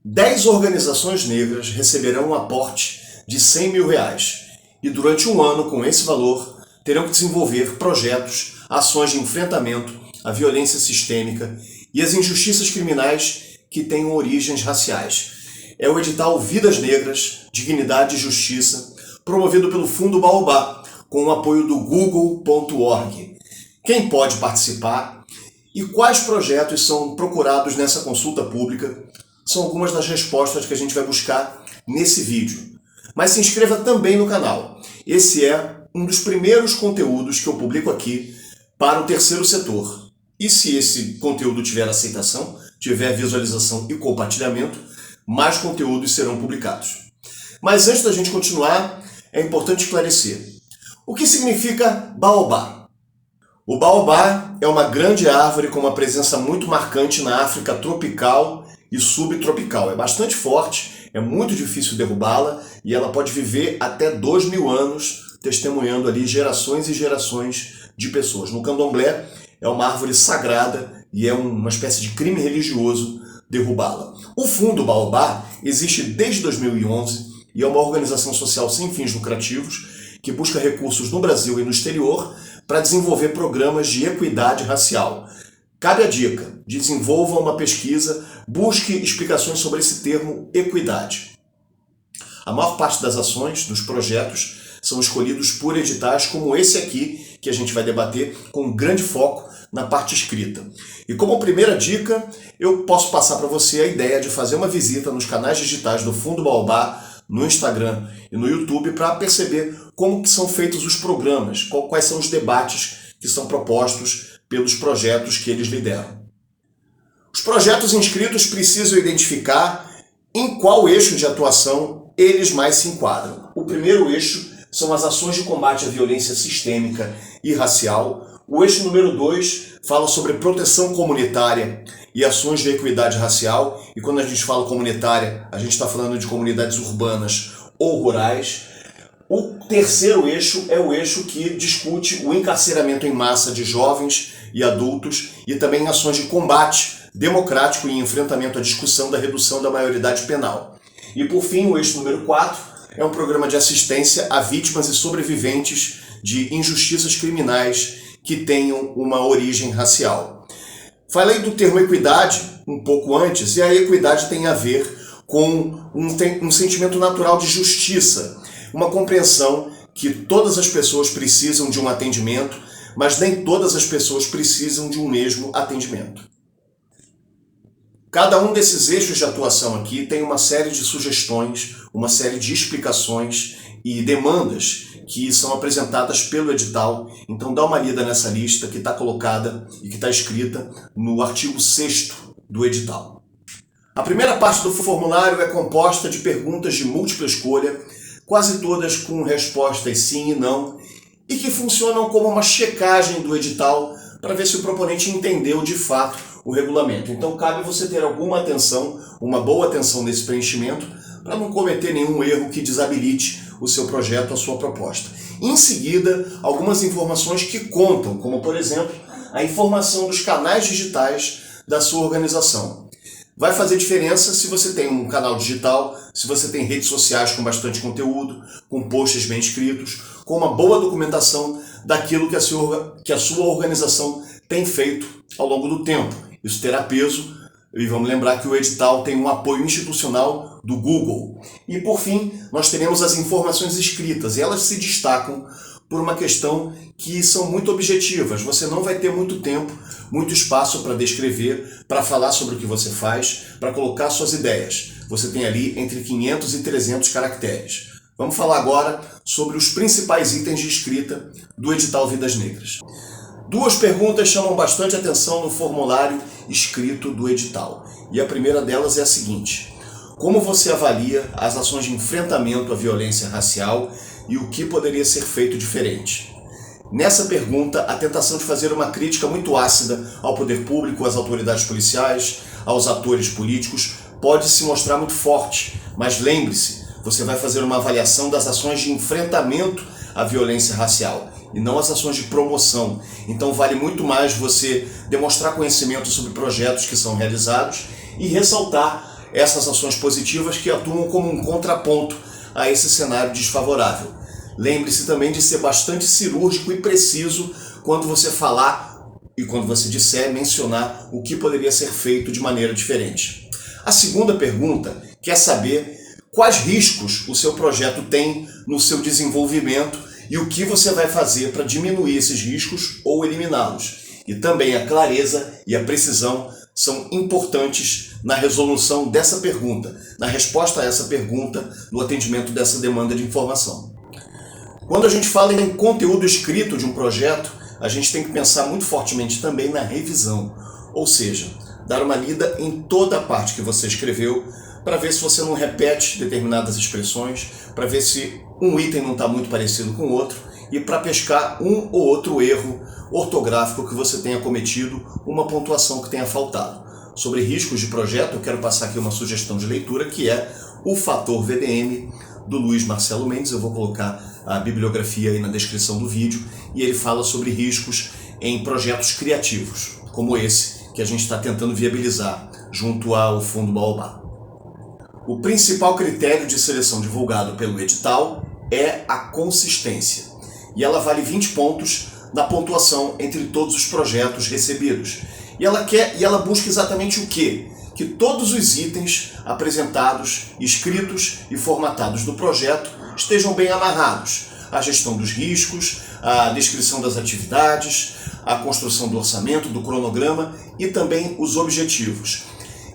10 organizações negras receberão um aporte de R$100 mil e durante um ano, com esse valor, terão que desenvolver projetos, ações de enfrentamento à violência sistêmica e às injustiças criminais que tenham origens raciais. É o edital Vidas Negras, Dignidade e Justiça, promovido pelo Fundo Baobá, com o apoio do Google.org. Quem pode participar e quais projetos são procurados nessa consulta pública são algumas das respostas que a gente vai buscar nesse vídeo. Mas se inscreva também no canal. Esse é um dos primeiros conteúdos que eu publico aqui para o terceiro setor. E se esse conteúdo tiver aceitação, tiver visualização e compartilhamento, mais conteúdos serão publicados. Mas antes da gente continuar, é importante esclarecer. O que significa baobá? O baobá é uma grande árvore com uma presença muito marcante na África tropical e subtropical. É bastante forte, é muito difícil derrubá-la e ela pode viver até 2.000 anos, testemunhando ali gerações e gerações de pessoas. No candomblé é uma árvore sagrada e é uma espécie de crime religioso derrubá-la. O Fundo Baobá existe desde 2011 e é uma organização social sem fins lucrativos que busca recursos no Brasil e no exterior para desenvolver programas de equidade racial. Cabe a dica: desenvolva uma pesquisa, busque explicações sobre esse termo equidade. A maior parte das ações, dos projetos, são escolhidos por editais como esse aqui, que a gente vai debater com grande foco na parte escrita. E como primeira dica, eu posso passar para você a ideia de fazer uma visita nos canais digitais do Fundo Baobá, no Instagram e no YouTube, para perceber como que são feitos os programas, quais são os debates que são propostos pelos projetos que eles lideram. Os projetos inscritos precisam identificar em qual eixo de atuação eles mais se enquadram. O primeiro eixo são as ações de combate à violência sistêmica e racial. O eixo número 2 fala sobre proteção comunitária e ações de equidade racial. E quando a gente fala comunitária, a gente está falando de comunidades urbanas ou rurais. O terceiro eixo é o eixo que discute o encarceramento em massa de jovens e adultos e também ações de combate democrático e enfrentamento à discussão da redução da maioridade penal. E por fim, o eixo número 4 é um programa de assistência a vítimas e sobreviventes de injustiças criminais que tenham uma origem racial. Falei do termo equidade um pouco antes, e a equidade tem a ver com um sentimento natural de justiça, uma compreensão que todas as pessoas precisam de um atendimento, mas nem todas as pessoas precisam de um mesmo atendimento. Cada um desses eixos de atuação aqui tem uma série de sugestões, uma série de explicações e demandas que são apresentadas pelo edital. Então dá uma lida nessa lista que está colocada e que está escrita no artigo 6º do edital. A primeira parte do formulário é composta de perguntas de múltipla escolha, quase todas com respostas sim e não, e que funcionam como uma checagem do edital para ver se o proponente entendeu de fato o regulamento. Então cabe você ter alguma atenção, uma boa atenção nesse preenchimento, para não cometer nenhum erro que desabilite o seu projeto, a sua proposta. Em seguida, algumas informações que contam, como por exemplo, a informação dos canais digitais da sua organização. Vai fazer diferença se você tem um canal digital, se você tem redes sociais com bastante conteúdo, com posts bem escritos, com uma boa documentação daquilo que a sua organização tem feito ao longo do tempo. Isso terá peso, e vamos lembrar que o edital tem um apoio institucional do Google. E por fim, nós teremos as informações escritas, e elas se destacam por uma questão que são muito objetivas. Você não vai ter muito tempo, muito espaço para descrever, para falar sobre o que você faz, para colocar suas ideias. Você tem ali entre 500 e 300 caracteres. Vamos falar agora sobre os principais itens de escrita do edital Vidas Negras. Duas perguntas chamam bastante atenção no formulário escrito do edital. E a primeira delas é a seguinte: como você avalia as ações de enfrentamento à violência racial e o que poderia ser feito diferente? Nessa pergunta, a tentação de fazer uma crítica muito ácida ao poder público, às autoridades policiais, aos atores políticos, pode se mostrar muito forte. Mas lembre-se, você vai fazer uma avaliação das ações de enfrentamento à violência racial e não as ações de promoção. Então vale muito mais você demonstrar conhecimento sobre projetos que são realizados e ressaltar essas ações positivas que atuam como um contraponto a esse cenário desfavorável. Lembre-se também de ser bastante cirúrgico e preciso quando você falar e quando você disser, mencionar o que poderia ser feito de maneira diferente. A segunda pergunta quer saber quais riscos o seu projeto tem no seu desenvolvimento e o que você vai fazer para diminuir esses riscos ou eliminá-los. E também a clareza e a precisão são importantes na resolução dessa pergunta, na resposta a essa pergunta, no atendimento dessa demanda de informação. Quando a gente fala em conteúdo escrito de um projeto, a gente tem que pensar muito fortemente também na revisão, ou seja, dar uma lida em toda a parte que você escreveu para ver se você não repete determinadas expressões, para ver se um item não está muito parecido com o outro e para pescar um ou outro erro ortográfico que você tenha cometido, uma pontuação que tenha faltado. Sobre riscos de projeto, eu quero passar aqui uma sugestão de leitura que é o Fator VDM, do Luiz Marcelo Mendes. Eu vou colocar a bibliografia aí na descrição do vídeo, e ele fala sobre riscos em projetos criativos, como esse que a gente está tentando viabilizar junto ao Fundo Baobá. O principal critério de seleção divulgado pelo edital é a consistência, e ela vale 20 pontos na pontuação entre todos os projetos recebidos. E ela busca exatamente o quê? Que todos os itens apresentados, escritos e formatados do projeto estejam bem amarrados. A gestão dos riscos, a descrição das atividades, a construção do orçamento, do cronograma e também os objetivos.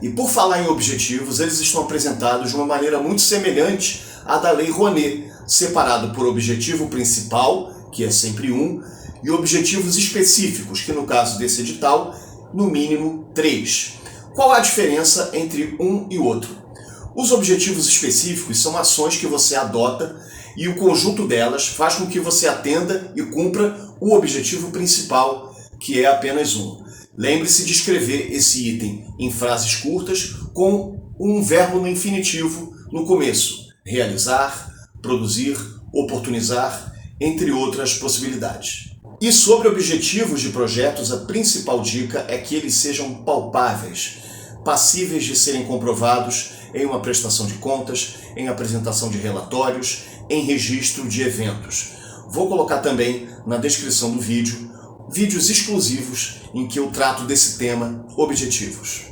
E por falar em objetivos, eles estão apresentados de uma maneira muito semelhante à da Lei Rouanet, separado por objetivo principal, que é sempre um, e objetivos específicos, que no caso desse edital, no mínimo 3. Qual a diferença entre um e outro? Os objetivos específicos são ações que você adota e o conjunto delas faz com que você atenda e cumpra o objetivo principal, que é apenas um. Lembre-se de escrever esse item em frases curtas com um verbo no infinitivo no começo. Realizar, produzir, oportunizar, entre outras possibilidades. E sobre objetivos de projetos, a principal dica é que eles sejam palpáveis, passíveis de serem comprovados em uma prestação de contas, em apresentação de relatórios, em registro de eventos. Vou colocar também na descrição do vídeo vídeos exclusivos em que eu trato desse tema, objetivos.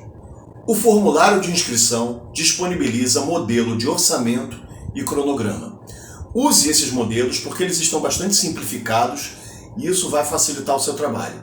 O formulário de inscrição disponibiliza modelo de orçamento e cronograma. Use esses modelos porque eles estão bastante simplificados e isso vai facilitar o seu trabalho.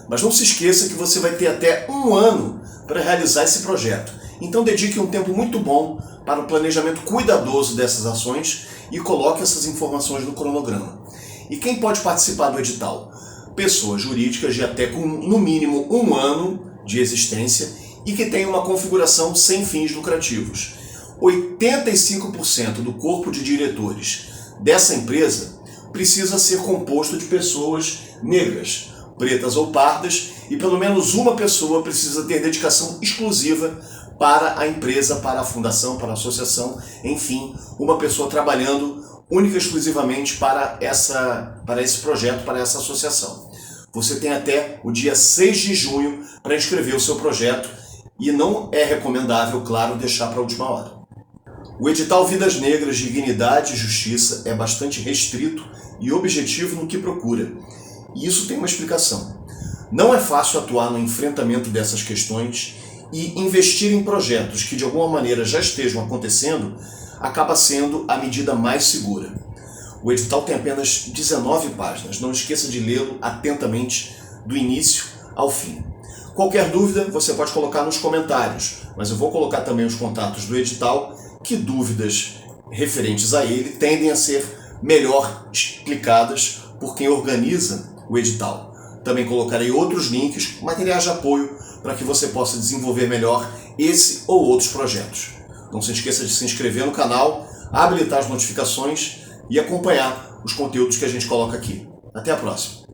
Mas não se esqueça que você vai ter até um ano para realizar esse projeto. Então dedique um tempo muito bom para o planejamento cuidadoso dessas ações e coloque essas informações no cronograma. E quem pode participar do edital? Pessoas jurídicas de até com no mínimo um ano de existência e que tenham uma configuração sem fins lucrativos. 85% do corpo de diretores dessa empresa precisa ser composto de pessoas negras, pretas ou pardas, e pelo menos uma pessoa precisa ter dedicação exclusiva para a empresa, para a fundação, para a associação, enfim, uma pessoa trabalhando única e exclusivamente para esse projeto, para essa associação. Você tem até o dia 6 de junho para inscrever o seu projeto e não é recomendável, claro, deixar para a última hora. O edital Vidas Negras, Dignidade e Justiça é bastante restrito e objetivo no que procura. E isso tem uma explicação. Não é fácil atuar no enfrentamento dessas questões e investir em projetos que de alguma maneira já estejam acontecendo acaba sendo a medida mais segura. O edital tem apenas 19 páginas, não esqueça de lê-lo atentamente do início ao fim. Qualquer dúvida você pode colocar nos comentários, mas eu vou colocar também os contatos do edital, que dúvidas referentes a ele tendem a ser melhor explicadas por quem organiza o edital. Também colocarei outros links, materiais de apoio, para que você possa desenvolver melhor esse ou outros projetos. Não se esqueça de se inscrever no canal, habilitar as notificações e acompanhar os conteúdos que a gente coloca aqui. Até a próxima!